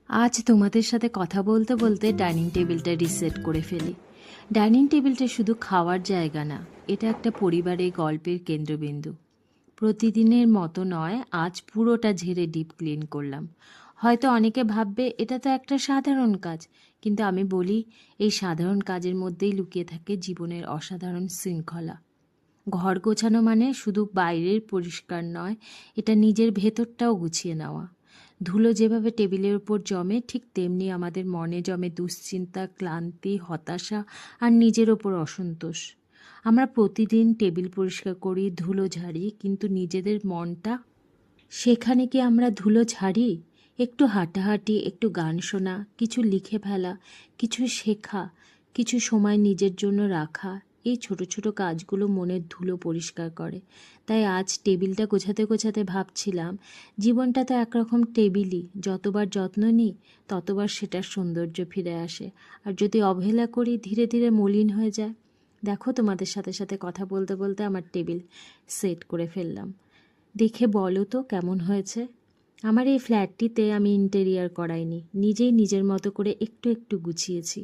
আজ তোমাদের সাথে কথা বলতে বলতে ডাইনিং টেবিলটা রিসেট করে ফেলি। ডাইনিং টেবিলটা শুধু খাওয়ার জায়গা না, এটা একটা পরিবারের গল্পের কেন্দ্রবিন্দু। প্রতিদিনের মতো নয়, আজ পুরোটা ঝেড়ে ডিপ ক্লিন করলাম। হয়তো অনেকে ভাববে এটা তো একটা সাধারণ কাজ, কিন্তু আমি বলি এই সাধারণ কাজের মধ্যেই লুকিয়ে থাকে জীবনের অসাধারণ শৃঙ্খলা। ঘর গোছানো মানে শুধু বাইরের পরিষ্কার নয়, এটা নিজের ভেতরটাও গুছিয়ে নেওয়া। ধুলো যেভাবে টেবিলের উপর জমে, ঠিক তেমনি আমাদের মনে জমে দুশ্চিন্তা, ক্লান্তি, হতাশা আর নিজের ওপর অসন্তোষ। আমরা প্রতিদিন টেবিল পরিষ্কার করি, ধুলো ঝাড়ি, কিন্তু নিজেদের মনটা, সেখানে কি আমরা ধুলো ঝাড়ি? একটু হাঁটাহাঁটি, একটু গান শোনা, কিছু লিখে ফেলা, কিছু শেখা, কিছু সময় নিজের জন্য রাখা, এই ছোট ছোট কাজগুলো মনের ধুলো পরিষ্কার করে। তাই আজ টেবিলটা গোছাতে গোছাতে ভাবছিলাম, জীবনটা তো একরকম টেবিলই, যতবার যত্ন নিই ততবার সেটার সৌন্দর্য ফিরে আসে। আর যদি অবহেলা করি, ধীরে ধীরে মলিন হয়ে যায়। দেখো, তোমাদের সাথে সাথে কথা বলতে বলতে আমার টেবিল সেট করে ফেললাম। দেখে বলো তো কেমন হয়েছে। আমার এই ফ্ল্যাটটিতে আমি ইন্টেরিয়ার করাইনি, নিজেই নিজের মতো করে একটু একটু গুছিয়েছি।